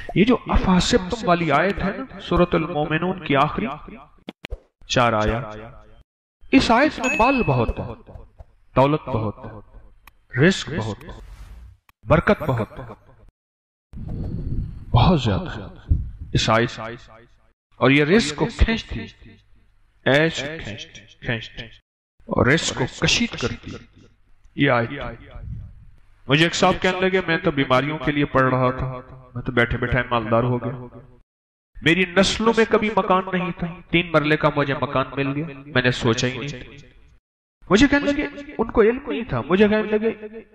یہ جو افحسبتم والی آیت ہے نا سورۃ المومنون کی آخری 4 آیات، اس آیت میں مال بہت ہے، دولت بہت ہے، رزق بہت ہے، برکت بہت ہے، بہت زیادہ اس آیت، اور یہ رزق کو کھینچتی، ایش کھینچتی اور رزق کو کشید کرتی یہ آیت۔ مجھے ایک صاحب کہنے لگے میں تو بیماریوں کے لیے پڑھ رہا تھا، میں تو بیٹھے بیٹھے مالدار ہو گیا، میری نسلوں میں کبھی مکان نہیں تھا، 3 مرلے کا مجھے مکان مل گیا، میں نے سوچا ہی نہیں۔ مجھے کہنے لگے ان کو علم نہیں تھا، مجھے کہنے لگے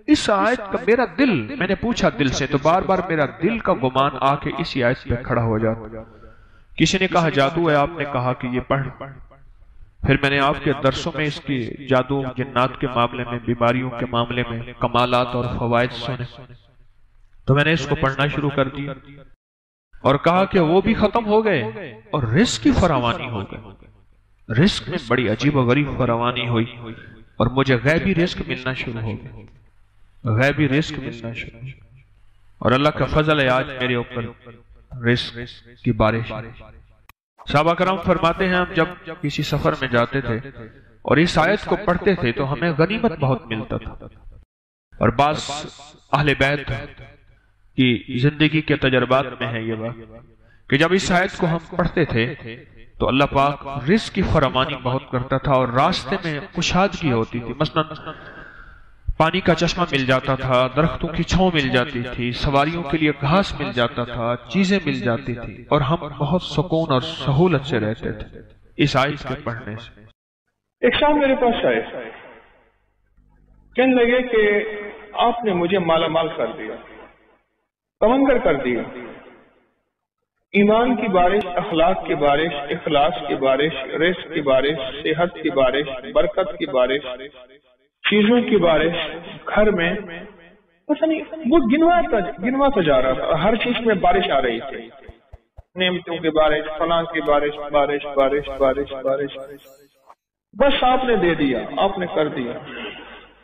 اس آیت کا میرا دل، میں نے پوچھا دل سے تو بار بار میرا دل کا گمان آ کے اسی آیت پہ کھڑا ہو جاتا۔ کسی نے کہا جادو ہے، آپ نے کہا کہ یہ پڑھ، پھر میں نے آپ کے درسوں میں اس کی جادو جنات کے معاملے میں، بیماریوں کے معاملے میں کمالات اور فوائد سنے، تو میں نے اس کو پڑھنا شروع کر دیا اور کہا کہ وہ بھی ختم ہو گئے اور رزق کی فراوانی ہو گئی، رزق میں بڑی عجیب و غریب فراوانی ہوئی اور مجھے غیبی رزق ملنا شروع ہو گیا، غیبی رزق ملنا شروع، اور اللہ کا فضل ہے آج میرے اوپر رزق کی بارش۔ صحابہ کرام فرماتے ہیں ہم جب کسی سفر میں جاتے تھے اور اس آیت کو پڑھتے تھے تو ہمیں غنیمت بہت ملتا تھا، اور بعض اہل بیت کی زندگی کے تجربات میں ہے یہ بات کہ جب اس آیت کو ہم پڑھتے تھے تو اللہ پاک رزق کی فراوانی بہت کرتا تھا اور راستے میں کشادگی ہوتی تھی، مثلا پانی کا چشمہ مل جاتا تھا، درختوں کی چھاؤں مل جاتی تھی، سواریوں کے لیے گھاس مل جاتا تھا، چیزیں مل جاتی تھی، اور ہم بہت سکون اور سہولت سے رہتے تھے اس آیت کے پڑھنے سے۔ ایک شام میرے پاس آئے، کہنے لگے کہ آپ نے مجھے مالا مال کر دیا، تمنگر کر دیا، ایمان کی بارش، اخلاق کی بارش، اخلاص کی بارش، رزق کی بارش، صحت کی بارش، برکت کی بارش، چیزوں کی بارش، گھر میں پتہ نہیں وہ گنواتا جا رہا تھا، ہر چیز میں بارش آ رہی تھی، نعمتوں کی بارش، فلاں کی بارش، بارش بارش بارش بارش، بس آپ نے دے دیا، آپ نے کر دیا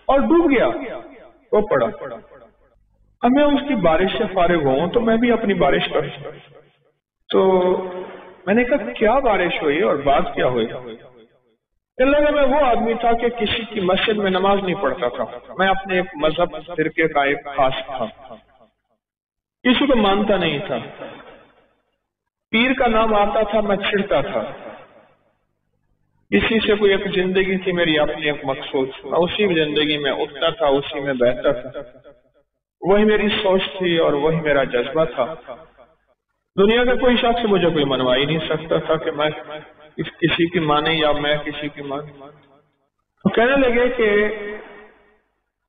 اور ڈوب گیا وہ پڑا۔ اب میں اس کی بارش سے فارغ ہوں تو میں بھی اپنی بارش کروں، تو میں نے کہا کیا بارش ہوئی اور بات کیا ہوئی؟ اللہ میں وہ آدمی تھا کہ کسی کی مسجد میں نماز نہیں پڑھتا تھا، میں اپنے ایک مذہب فرقے کا ایک خاص تھا، کسی کو مانتا نہیں تھا، پیر کا نام آتا تھا میں چھڑتا تھا، کسی سے کوئی ایک زندگی تھی میری اپنی ایک مقصود، میں اسی زندگی میں اٹھتا تھا، اسی میں بیٹھتا تھا، وہی میری سوچ تھی اور وہی میرا جذبہ تھا۔ دنیا کا کوئی شخص مجھے کوئی منوا ہی نہیں سکتا تھا کہ میں کسی کی مانے یا میں کسی کی مانے۔ تو کہنے لگے کہ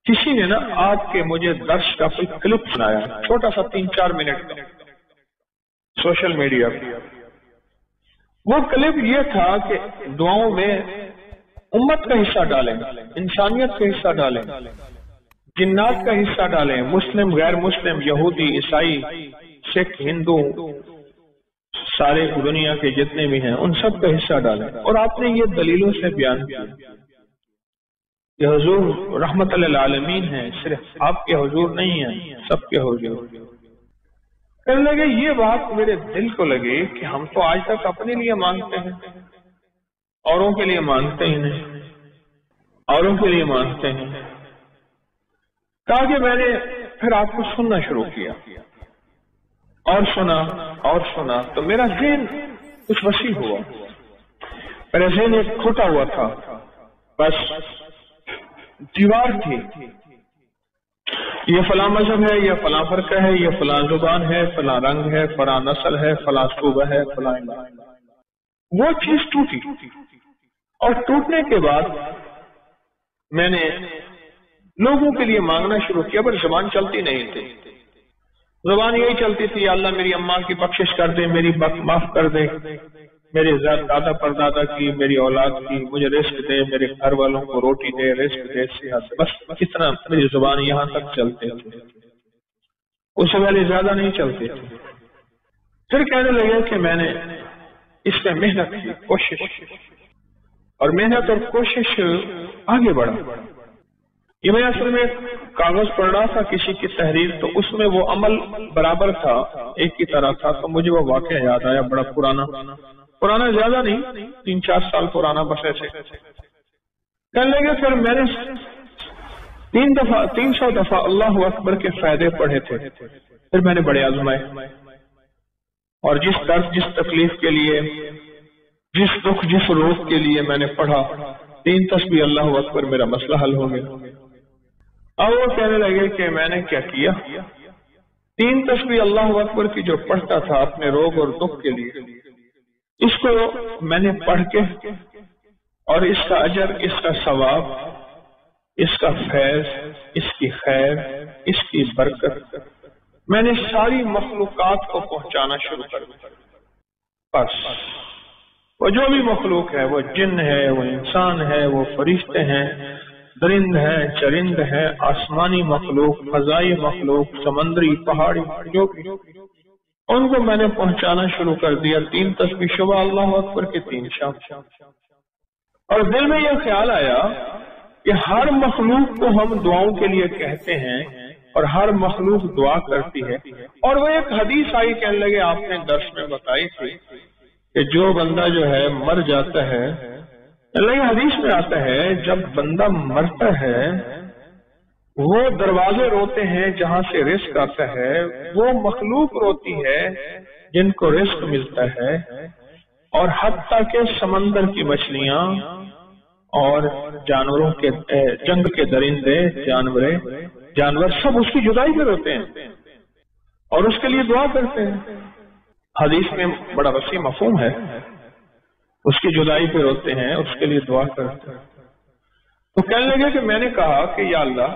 کسی نے نا آپ کے مجھے درس کا کوئی کلپ سنایا، چھوٹا سا 3-4 منٹ کا، سوشل میڈیا پہ۔ وہ کلپ یہ تھا کہ دعاؤں میں امت کا حصہ ڈالیں، انسانیت کا حصہ ڈالیں، جنات کا حصہ ڈالیں، مسلم غیر مسلم، یہودی عیسائی سکھ ہندو سارے دنیا کے جتنے بھی ہیں ان سب کا حصہ ڈالیں، اور آپ نے یہ دلیلوں سے بیان کیا کہ حضور رحمت للعالمین ہیں، صرف آپ کے حضور نہیں ہیں، سب کے حضور۔ کہنے لگے یہ بات میرے دل کو لگی کہ ہم تو آج تک اپنے لیے مانگتے ہیں، اوروں کے لیے مانگتے ہی نہیں، اوروں کے لیے مانگتے ہیں۔ کہا کہ میں نے پھر آپ کو سننا شروع کیا اور سنا تو میرا ذہن کچھ وسیع ہوا، میرا ذہن ایک کھوٹا ہوا تھا، بس دیوار تھی، یہ فلاں مذہب ہے، یہ فلاں فرقہ ہے، یہ فلاں زبان ہے، فلاں رنگ ہے، فلاں نسل ہے، فلاں صوبہ ہے، فلاں وہ چیز ٹوٹی، اور ٹوٹنے کے بعد میں نے لوگوں کے لیے مانگنا شروع کیا، پر زبان چلتی نہیں تھی، زبان یہی چلتی تھی اللہ میری اماں کی بخشش کر دے، میری معاف کر دے، میرے دادا پردادا کی، میری اولاد کی، مجھے رزق دے، میرے گھر والوں کو روٹی دے، رزق دے، صحت، بس اتنا میری زبان یہاں تک چلتے تھے، اس سے پہلے زیادہ نہیں چلتے تھے۔ پھر کہنے لگے کہ میں نے اس میں محنت کی، کوشش، اور محنت اور کوشش آگے بڑھا، یہ میں اصل میں کاغذ پڑھ رہا تھا کسی کی تحریر، تو اس میں وہ عمل برابر تھا، ایک کی طرح تھا، تو مجھے وہ واقعہ یاد آیا، بڑا پرانا زیادہ نہیں، 3-4 سال پرانا بس ایسے کہنے لگے۔ پھر میں نے 300 دفعہ اللہ اکبر کے فائدے پڑھے تھے، پھر میں نے بڑے آزمائے، اور جس درد جس تکلیف کے لیے، جس دکھ جس روز کے لیے میں نے پڑھا، 3 تسبیح اللہ اکبر، میرا مسئلہ حل ہو گیا۔ اب وہ کہنے لگے کہ میں نے کیا کیا، 3 تسبیح اللہ اکبر کی جو پڑھتا تھا اپنے روگ اور دکھ کے لیے، اس کو میں نے پڑھ کے، اور اس کا اجر، اس کا ثواب، اس کا فیض، اس کی خیر، اس کی برکت میں نے ساری مخلوقات کو پہنچانا شروع کر دیا۔ بس وہ جو بھی مخلوق ہے، وہ جن ہے، وہ انسان ہے، وہ فرشتے ہیں، درند ہے، چرند ہے، آسمانی مخلوق، فضائی مخلوق، سمندری، پہاڑی، جو بھی، ان کو میں نے پہنچانا شروع کر دیا۔ 3 تسبیح صبح اللہ اکبر کے 3 شام، اور دل میں یہ خیال آیا کہ ہر مخلوق کو ہم دعاؤں کے لیے کہتے ہیں اور ہر مخلوق دعا کرتی ہے، اور وہ ایک حدیث آئی، کہنے لگے آپ نے درس میں بتائی تھی کہ جو بندہ جو ہے مر جاتا ہے، اللہ حدیث میں آتا ہے جب بندہ مرتا ہے وہ دروازے روتے ہیں جہاں سے رزق آتا ہے، وہ مخلوق روتی ہے جن کو رزق ملتا ہے، اور حتیٰ کہ سمندر کی مچھلیاں اور جانوروں کے جنگ کے درندے، جانور سب اس کی جدائی پہ روتے ہیں اور اس کے لیے دعا کرتے ہیں۔ حدیث میں بڑا وسیع مفہوم ہے، اس کی جدائی پہ روتے ہیں، اس کے لیے دعا کرتے ہیں۔ تو کہنے لگے کہ میں نے کہا کہ یا اللہ،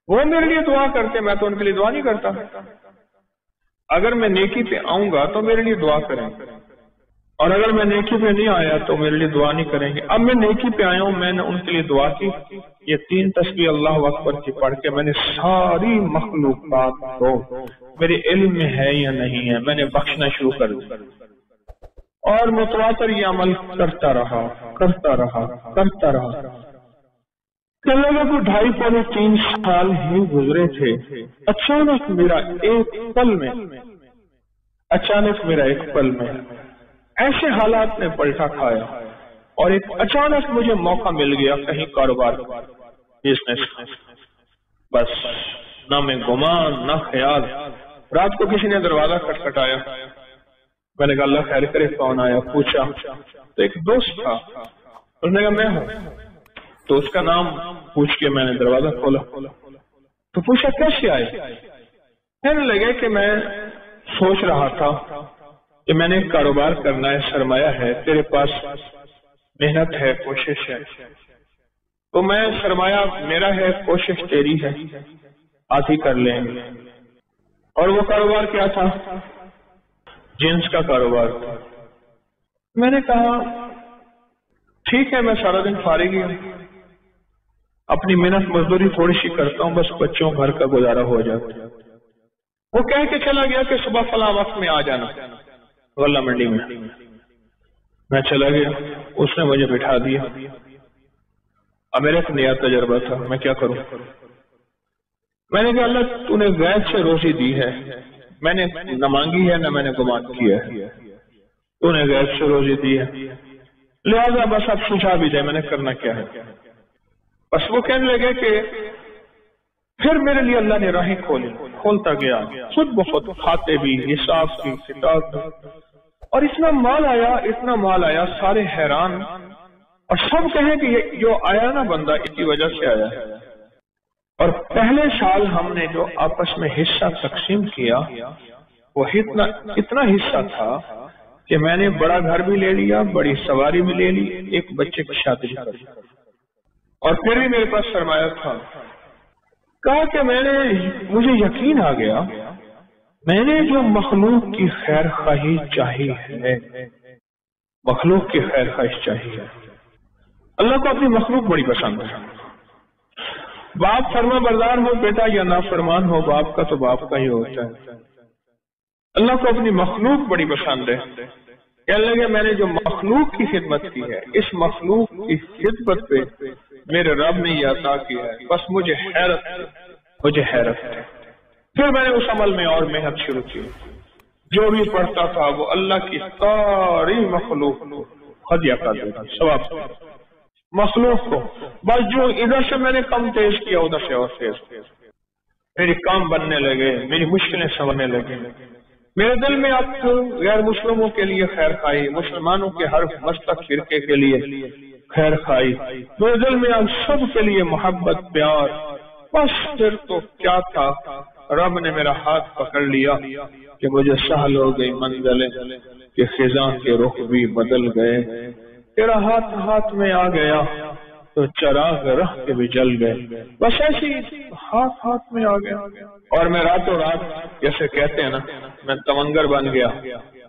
وہ میرے لیے دعا کرتے، میں تو ان کے لیے دعا نہیں کرتا، اگر میں نیکی پہ آؤں گا تو میرے لیے دعا کریں، اور اگر میں نیکی پہ نہیں آیا تو میرے لیے دعا نہیں کریں گے۔ اب میں نیکی پہ آیا ہوں، میں نے ان کے لیے دعا کی، یہ 3 تسبیح اللہ اکبر کی پڑھ کے میں نے ساری مخلوقات کو، میرے علم میں ہے یا نہیں ہے، میں نے بخشنا شروع کر دیا، اور متواتر یہ عمل کرتا رہا۔ کہنے لگا کہ 2.5-3 سال ہی گزرے تھے، اچانک میرا ایک پل میں ایسے حالات میں پلٹا کھایا، اور ایک اچانک مجھے موقع مل گیا کہیں کاروبار، بزنس، بس نہ میں گمان نہ خیال۔ رات کو کسی نے دروازہ کھٹکھٹایا، میں نے کہا اللہ خیر کرے، کون آیا؟ پوچھا تو ایک دوست تھا، اس نے کہا میں ہوں، تو اس کا نام پوچھ کے میں نے دروازہ کھولا، تو پوچھا کیسے آئے؟ کہنے لگے کہ میں سوچ رہا تھا کہ میں نے کاروبار کرنا ہے، سرمایہ ہے، تیرے پاس محنت ہے، کوشش ہے، تو میں سرمایہ میرا ہے، کوشش تیری ہے، آدھی کر لیں گے۔ اور وہ کاروبار کیا تھا؟ جنس کا کاروبار تھا۔ میں نے کہا ٹھیک ہے، میں سارا دن فارغ ہی ہوں، اپنی محنت مزدوری تھوڑی سی کرتا ہوں، بس بچوں گھر کا گزارا ہو جاتا ہے۔ وہ کہہ کے چلا گیا کہ صبح فلاں وقت میں آ جانا غلہ منڈی میں۔ میں چلا گیا، اس نے مجھے بٹھا دیا۔ اب میرا ایک نیا تجربہ تھا، میں کیا کروں؟ میں نے کہا اللہ تو نے غیب سے روزی دی ہے، میں نے نہ مانگی ہے نہ میں نے گمان کیا ہے، تو نے غیب سے روزی دی ہے، لہذا بس اب سجھا بھی دے، میں نے کرنا کیا ہے؟ بس وہ کہنے لگے کہ پھر میرے لیے اللہ نے راہیں کھولتا گیا، خود بخود، کھاتے بھی، حساب کی، کتاب بھی، اور اتنا مال آیا، سارے حیران، اور سب کہیں کہ یہ جو آیا نا بندہ اس کی وجہ سے آیا ہے۔ اور پہلے سال ہم نے جو آپس میں حصہ تقسیم کیا وہ اتنا حصہ تھا کہ میں نے بڑا گھر بھی لے لیا، بڑی سواری بھی لے لی، ایک بچے کی شادی بھی کر لی، اور پھر بھی میرے پاس سرمایہ تھا۔ کہا کہ مجھے یقین آ گیا، میں نے جو مخلوق کی خیر خواہی چاہی ہے، مخلوق کی خیر خواہش چاہی ہے، اللہ کو اپنی مخلوق بڑی پسند ہے۔ باپ فرما بردار ہو بیٹا یا نافرمان ہو باپ کا، تو باپ کا ہی ہوتا ہے۔ اللہ کو اپنی مخلوق بڑی پسند ہے۔ کہنے لگے میں نے جو مخلوق کی خدمت کی ہے، اس مخلوق کی خدمت پہ میرے رب نے یہ عطا کیا ہے، بس مجھے حیرت ہے۔ پھر میں نے اس عمل میں اور محنت شروع کی، جو بھی پڑھتا تھا وہ اللہ کی ساری مخلوق کو ہدیہ کر دیتا، ثواب مخلوق کو، بس جو ادھر سے میں نے کم تیز کیا ادھر سے اور تیز، میری کام بننے لگے، میری مشکلیں سنورنے لگے، میرے دل میں اب غیر مسلموں کے لیے خیر خواہی، مسلمانوں کے ہر مذہب فرقے کے لیے خیر خواہی، میرے دل میں اب سب کے لیے محبت پیار، بس پھر تو کیا تھا، رب نے میرا ہاتھ پکڑ لیا کہ مجھے سہل ہو گئی منزلیں کہ خزاں کے رخ بھی بدل گئے، تیرا ہاتھ میں آ گیا تو چراغ رہ کے بھی جل گئے، بس ایسی ہاتھ میں آ گیا، اور میں راتوں رات جیسے کہتے ہیں نا، میں تمنگر بن گیا،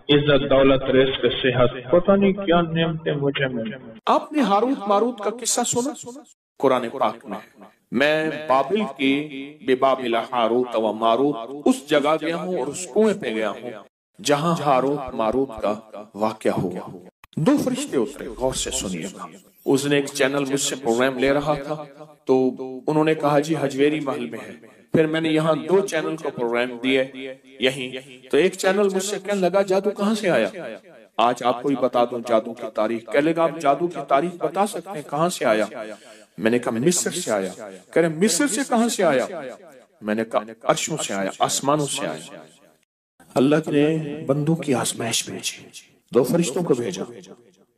عزت دولت رزق صحت پتہ نہیں کیا نعمتیں مجھے ملی۔ آپ نے ہاروت ماروت کا قصہ سنا قرآن پاک میں؟ میں بابل کی بے بابل ہاروت و ماروت اس جگہ گیا ہوں اور اس کنویں پہ گیا ہوں جہاں ہاروت ماروت کا واقعہ ہوا۔ دو فرشتے اترے، غور سے سنیے گا۔ اس نے ایک چینل مجھ سے پروگرام لے رہا تھا تو انہوں نے کہا جی حجویری محل میں ہے، پھر میں نے یہاں دو چینل کو پروگرام دیے یہیں، تو ایک چینل مجھ سے کہنے لگا جادو کہاں سے آیا؟ آج آپ کو ہی بتا دوں جادو کی تاریخ۔ کہہ لے گا آپ جادو کی تاریخ بتا سکتے ہیں کہاں سے آیا؟ میں نے کہا مصر سے آیا۔ کہہ رہے مصر سے کہاں سے آیا؟ میں نے کہا عرشوں سے آیا، آسمانوں سے آیا۔ اللہ نے بندوں کی آزمائش بھیجی، دو فرشتوں کو بھیجا،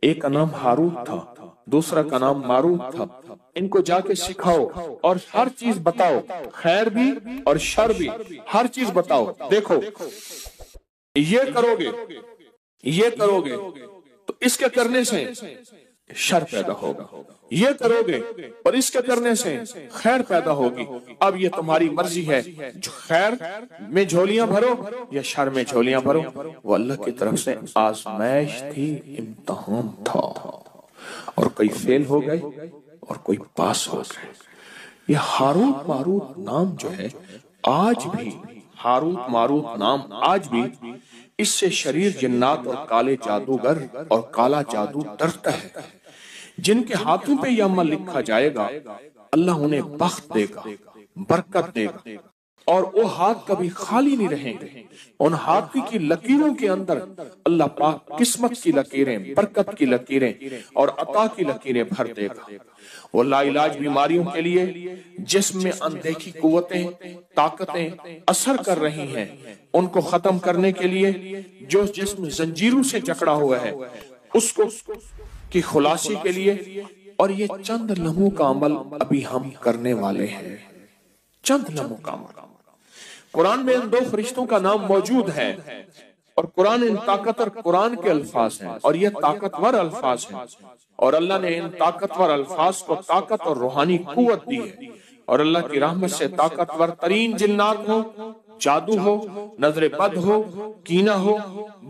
ایک کا نام ہاروت تھا، دوسرا کا نام ماروت تھا۔ ان کو جا کے سکھاؤ اور ہر چیز بتاؤ، خیر بھی اور شر بھی، ہر چیز بتاؤ۔ دیکھو یہ کرو گے تو اس کے کرنے سے شر پیدا ہوگا، یہ کرو گے اور اس کے کرنے سے خیر پیدا ہوگی۔ اب یہ تمہاری مرضی ہے، جو خیر میں جھولیاں بھرو یا شر میں جھولیاں بھرو۔ وہ اللہ کی طرف سے آزمائش تھی، امتحان تھا، اور کوئی فیل ہو گئے اور کوئی پاس ہو گئے۔ یہ ہاروت ماروت نام جو ہے آج بھی، ہاروت ماروت نام آج بھی، اس سے شریر جنات اور کالے جادوگر اور کالا جادو ڈرتا ہے۔ جن کے ہاتھوں پہ یہ عمل لکھا جائے گا اللہ انہیں بخت دے گا، برکت دے گا، اور وہ ہاتھ کبھی خالی نہیں رہیں گے۔ ان ہاتھ کی لکیروں کے اندر اللہ پاک قسمت کی لکیریں، برکت کی لکیریں اور عطا کی لکیریں بھر دے گا۔ وہ لا علاج بیماریوں کے لیے جسم میں اندیکھی قوتیں، طاقتیں اثر کر رہی ہیں، ان کو ختم کرنے کے لیے جو جسم زنجیروں سے جکڑا ہوا ہے اس کو کی خلاصی کے لیے، اور یہ چند لمحوں کا عمل ابھی ہم کرنے والے ہیں، چند لمحوں کا عمل۔ قرآن میں ان دو فرشتوں کا نام موجود ہے، اور قرآن ان طاقتور قرآن کے الفاظ ہیں، اور یہ طاقتور الفاظ ہیں، اور اللہ نے ان طاقتور الفاظ کو طاقت اور روحانی قوت دی ہے، اور اللہ کی رحمت سے طاقتور ترین جنات ہو، جادو ہو، نظر بد ہو، کینہ ہو،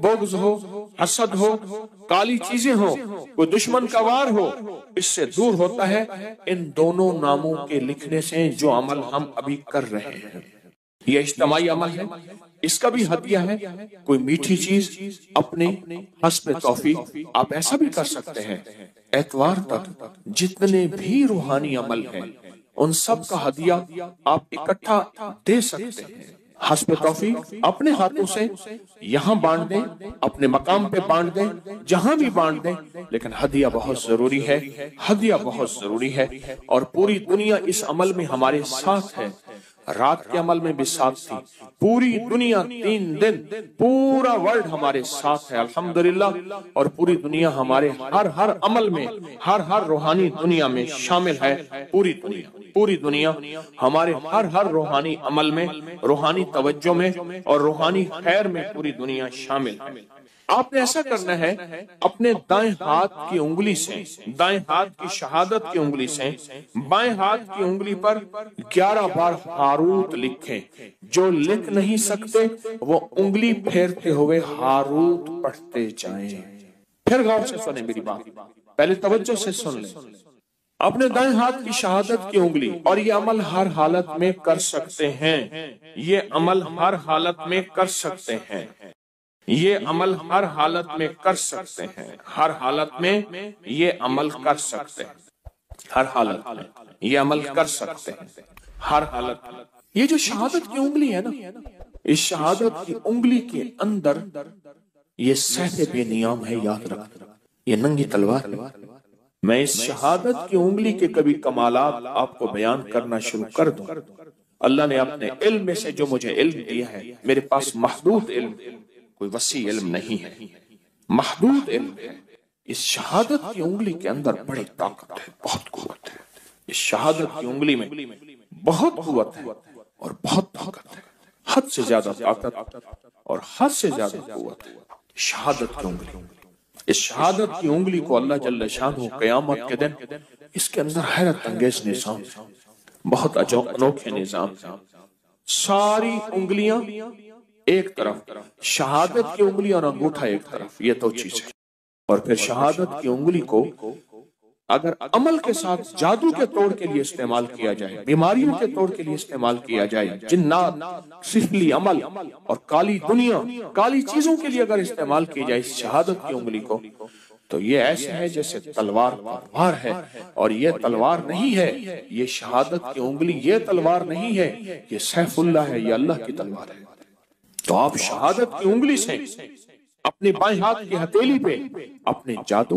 بغض ہو، حسد ہو، کالی چیزیں ہو، کوئی دشمن کا وار ہو، اس سے دور ہوتا ہے ان دونوں ناموں کے لکھنے سے جو عمل ہم ابھی کر رہے ہیں۔ یہ اجتماعی عمل ہے، اس کا بھی ہدیہ ہے، کوئی میٹھی چیز اپنے حسب توفیق آپ ایسا بھی کر سکتے ہیں۔ اتوار تک جتنے بھی روحانی عمل ہیں ان سب کا ہدیہ آپ اکٹھا دے سکتے ہیں، حسب توفیق اپنے ہاتھوں سے یہاں بانٹ دیں، اپنے مقام پہ بانٹ دیں، جہاں بھی بانٹ دیں، لیکن ہدیہ بہت ضروری ہے، ہدیہ بہت ضروری ہے۔ اور پوری دنیا اس عمل میں ہمارے ساتھ ہے، رات کے عمل میں بھی ساتھ تھی، پوری دنیا 3 دن پورا ورلڈ ہمارے ساتھ ہے الحمدللہ، اور پوری دنیا ہمارے ہر عمل میں، ہر روحانی دنیا میں شامل ہے۔ پوری دنیا ہمارے ہر روحانی عمل میں، روحانی توجہ میں اور روحانی خیر میں پوری دنیا شامل ہے۔ آپ نے ایسا کرنا ہے، اپنے دائیں ہاتھ کی انگلی سے، دائیں ہاتھ کی شہادت کی انگلی سے بائیں ہاتھ کی انگلی پر 11 بار ہاروت لکھیں۔ جو لکھ نہیں سکتے وہ انگلی پھیرتے ہوئے ہاروت پڑھتے جائیں۔ پھر غور سے سنیں میری بات، پہلے توجہ سے سن لیں۔ اپنے دائیں ہاتھ کی شہادت کی انگلی، اور یہ عمل ہر حالت میں کر سکتے ہیں، یہ عمل ہر حالت میں کر سکتے ہیں، یہ عمل ہر حالت میں کر سکتے ہیں، ہر حالت میں یہ عمل کر سکتے ہیں۔ ہر حالت میں یہ عمل کر سکتے ہیں، ہر حالت میں۔ یہ جو شہادت کی انگلی ہے نا، اس شہادت کی انگلی کے اندر یہ سہتے بے نیام ہے، یاد رکھنا، یہ ننگی تلوار ہے۔ میں اس شہادت کی انگلی کے کبھی کمالات آپ کو بیان کرنا شروع کر دوں، اللہ نے اپنے علم میں سے جو مجھے علم دیا ہے، میرے پاس محدود علم، کوئی وسیع علم نہیں ہے، محدود علم ہے۔ اس شہادت کی انگلی کے اندر بڑی طاقت ہے، بہت قوت ہے۔ اس شہادت کی انگلی میں بہت قوت ہے اور بہت طاقت ہے، حد سے زیادہ طاقت اور حد سے زیادہ قوت ہے شہادت کی انگلی۔ اس شہادت کی انگلی کو اللہ جل شانہ قیامت کے دن اس کے اندر حیرت انگیز نظام، بہت انوکھے نظام، ساری انگلیاں ایک طرف، شہادت کی انگلی اور انگوٹھا ایک طرف، یہ دو چیزیں۔ اور پھر شہادت کی انگلی کو اگر عمل کے ساتھ جادو کے توڑ کے لیے استعمال کیا جائے، بیماریوں کے توڑ کے لیے استعمال کیا جائے، جنات، سفلی عمل اور کالی دنیا، کالی چیزوں کے لیے اگر استعمال کی جائے اس شہادت کی انگلی کو، تو یہ ایسے ہے جیسے تلوار تلوار ہے، اور یہ تلوار نہیں ہے، یہ شہادت کی انگلی یہ تلوار نہیں ہے، یہ سیف اللہ ہے، یہ اللہ کی تلوار ہے۔ تو آپ شہادت کی انگلی سے اپنے بائیں ہاتھ کی ہتھیلی پہ اپنے جادو،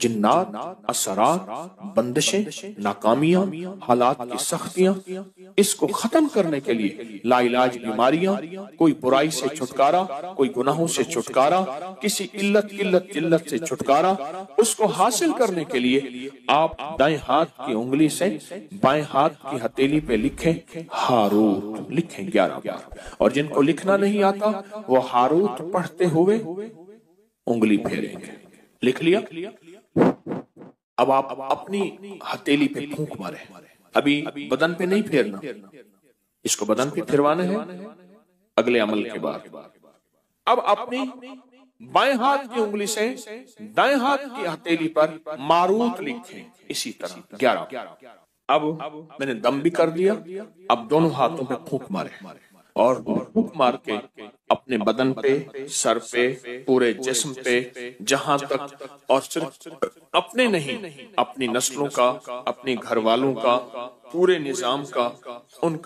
جنات، اثرات، بندشیں، ناکامیاں، حالات کی سختیاں، اس کو ختم کرنے کے لیے لا علاج بیماریاں، کوئی برائی سے چھٹکارا، کوئی گناہوں سے چھٹکارا، کسی قلت جلت سے چھٹکارا، اس کو حاصل کرنے کے لیے آپ دائیں ہاتھ کی انگلی سے بائیں ہاتھ کی ہتھیلی پہ لکھیں ہاروت، لکھیں 11 بار، اور جن کو لکھنا نہیں آتا وہ ہاروت پڑھتے ہوئے انگلی پھیریں گے۔ لکھ لیا؟ اب آپ اپنی ہتھیلی پہ پھونک مارے، ابھی بدن پہ نہیں پھیرنا، اس کو بدن پہ پھروانا ہے اگلے عمل کے بعد۔ اب اپنی بائیں ہاتھ کی انگلی سے دائیں ہاتھ کی ہتھیلی پر ماروت لکھیں، اسی طرح 11۔ اب میں نے دم بھی کر دیا، اب دونوں ہاتھوں پہ پھونک مارے، اور پھونک مار کے اپنے بدن پہ، سر پہ، پورے جسم پہ، جہاں تک، اور صرف اپنے نہیں، اپنی نسلوں کا، اپنی گھر والوں کا، پورے نظام کا، ان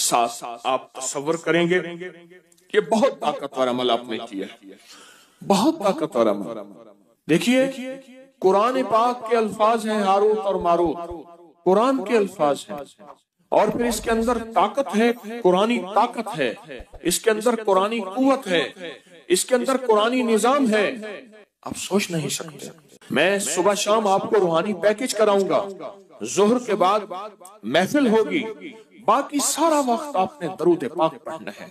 ساتھ آپ تصور کریں گے۔ یہ بہت طاقتور عمل آپ نے کیا، بہت طاقتور عمل۔ دیکھیے قرآن پاک کے الفاظ ہیں ہاروت اور ماروت، قرآن کے الفاظ ہیں، اور پھر اس کے اندر طاقت ہے، قرآنی طاقت ہے، اس کے اندر قرآنی قوت ہے، اس کے اندر قرآنی نظام ہے، آپ سوچ نہیں سکتے۔ میں صبح شام آپ کو روحانی پیکج کراؤں گا، ظہر کے بعد محفل ہوگی، باقی سارا وقت آپ نے درود پاک پڑھنا ہے،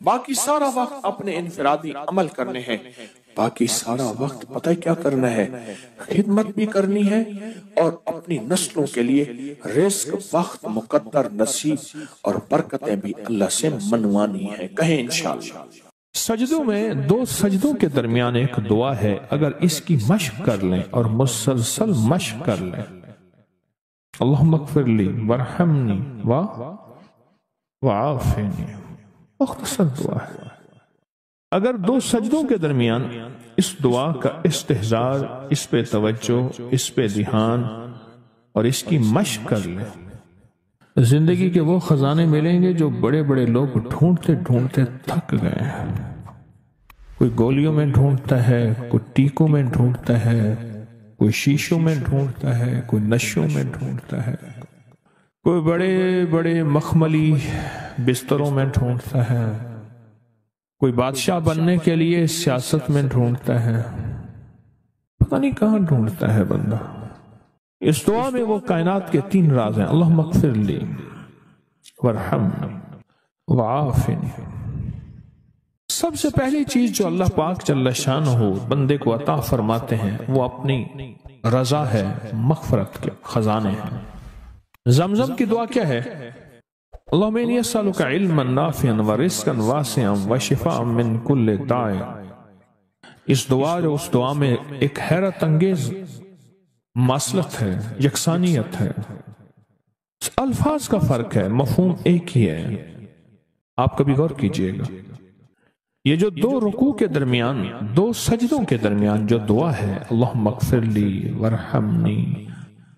باقی سارا وقت اپنے انفرادی عمل کرنے ہیں، باقی سارا وقت پتہ کیا کرنا ہے، خدمت بھی کرنی ہے، اور اپنی نسلوں کے لیے رزق، وقت، مقدر، نصیب اور برکتیں بھی اللہ سے منوانی ہیں۔ کہیں انشاءاللہ۔ سجدوں میں 2 سجدوں کے درمیان ایک دعا ہے، اگر اس کی مشق کر لیں اور مسلسل مشق کر لیں، اللہم اغفر لی ورحمنی وعافنی، مختصر دعا ہے۔ اگر 2 سجدوں کے درمیان اس دعا کا استحضار، اس پہ توجہ، اس پہ دھیان اور اس کی مشق کر لیں، زندگی کے وہ خزانے ملیں گے جو بڑے بڑے لوگ ڈھونڈتے ڈھونڈتے تھک گئے ہیں۔ کوئی گولیوں میں ڈھونڈتا ہے، کوئی ٹیکوں میں ڈھونڈتا ہے، کوئی شیشوں میں ڈھونڈتا ہے، کوئی نشوں میں ڈھونڈتا ہے، کوئی بڑے بڑے مخملی بستروں میں ڈھونڈتا ہے، کوئی بادشاہ بننے کے لیے سیاست میں ڈھونڈتا ہے، پتہ نہیں کہاں ڈھونڈتا ہے بندہ۔ اس دعا میں وہ کائنات کے 3 راز ہیں، اللہم اغفر لی ورحمنی وعافنی۔ سب سے پہلی چیز جو اللہ پاک جل شانہ بندے کو عطا فرماتے ہیں وہ اپنی رضا ہے، مغفرت کے خزانے ہیں۔ زمزم کی دعا کیا ہے؟ اللہم انی اسألک علما نافعا ورزقا واسعا وشفاء من کل داء۔ اس دعا اور اس دعا میں ایک حیرت انگیز ماصلت ہے، یکسانیت ہے، الفاظ کا فرق ہے، مفہوم ایک ہی ہے۔ آپ کبھی غور کیجئے گا، یہ جو 2 رکوع کے درمیان، 2 سجدوں کے درمیان جو دعا ہے، اللہم اغفر لی ورحمنی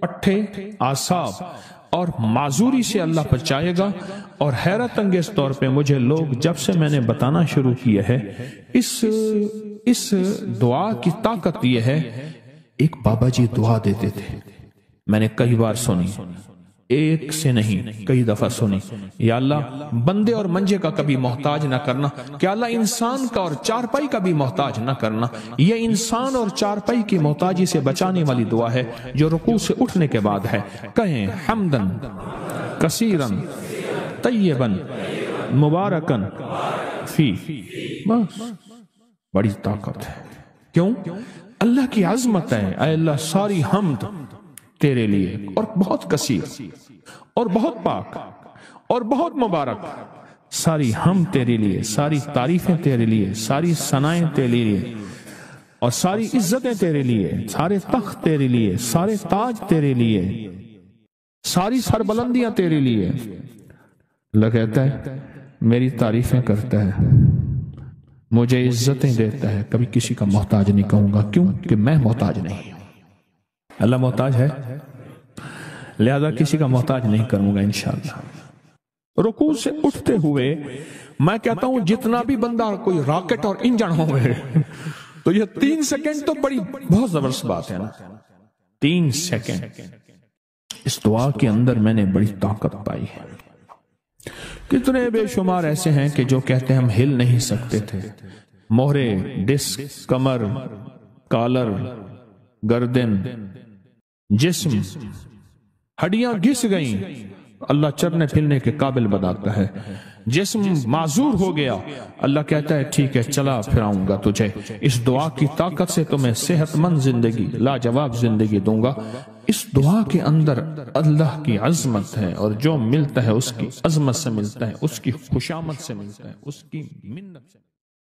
پٹھے آساب اور معذوری سے اللہ بچائے گا. اور حیرت انگیز طور پہ مجھے لوگ جب سے میں نے بتانا شروع کیا ہے اس دعا کی طاقت یہ ہے. ایک بابا جی دعا دیتے تھے، میں نے کئی بار سنی، ایک سے نہیں کئی دفعہ سنی. یا اللہ بندے اور منجے کا کبھی محتاج نہ کرنا، کہ اللہ انسان کا اور چارپائی کا بھی محتاج نہ کرنا. یہ انسان اور چارپائی کی محتاجی سے بچانے والی دعا ہے جو رکوع سے اٹھنے کے بعد ہے. کہیں حمدن کثیرن طیبن مبارکن فی. بس بڑی طاقت ہے. کیوں؟ اللہ کی عظمت ہے. اے اللہ ساری حمد تیرے لیے، اور بہت کثیر اور بہت پاک اور بہت مبارک. ساری حمد تیرے لیے، ساری تعریفیں تیرے لیے، ساری ثنائیں تیرے لیے، اور ساری عزتیں تیرے لیے، سارے تخت تیرے لیے، سارے تاج تیرے لیے، ساری سربلندیاں تیرے لیے. اللہ کہتا ہے میری تعریفیں کرتا ہے، مجھے عزتیں دیتا ہے، کبھی کسی کا محتاج نہیں کہوں گا. کیوں؟ کہ میں محتاج نہیں. اللہ محتاج ہے، لہذا کسی کا محتاج نہیں کروں گا انشاءاللہ. رکوع سے اٹھتے ہوئے میں کہتا ہوں جتنا بھی بندہ کوئی راکٹ اور انجن ہو گئے تو یہ 3 سیکنڈ تو بہت زبردست بات ہے نا. 3 سیکنڈ اس دعا کے اندر میں نے بڑی طاقت پائی ہے. کتنے بے شمار ایسے ہیں کہ جو کہتے ہیں ہم ہل نہیں سکتے تھے. مہرے، ڈسک، کمر، کالر، گردن، جسم، ہڈیاں گھس گئیں. اللہ چلنے پھرنے کے قابل بناتا ہے. جسم معذور ہو گیا، اللہ کہتا ہے ٹھیک ہے چلا پھراؤں گا تجھے. اس دعا کی طاقت سے تمہیں صحت مند زندگی، لاجواب زندگی دوں گا. اس دعا کے اندر اللہ کی عظمت ہے، اور جو ملتا ہے اس کی عظمت سے ملتا ہے، اس کی خوشامد سے ملتا ہے، اس کی منت سے.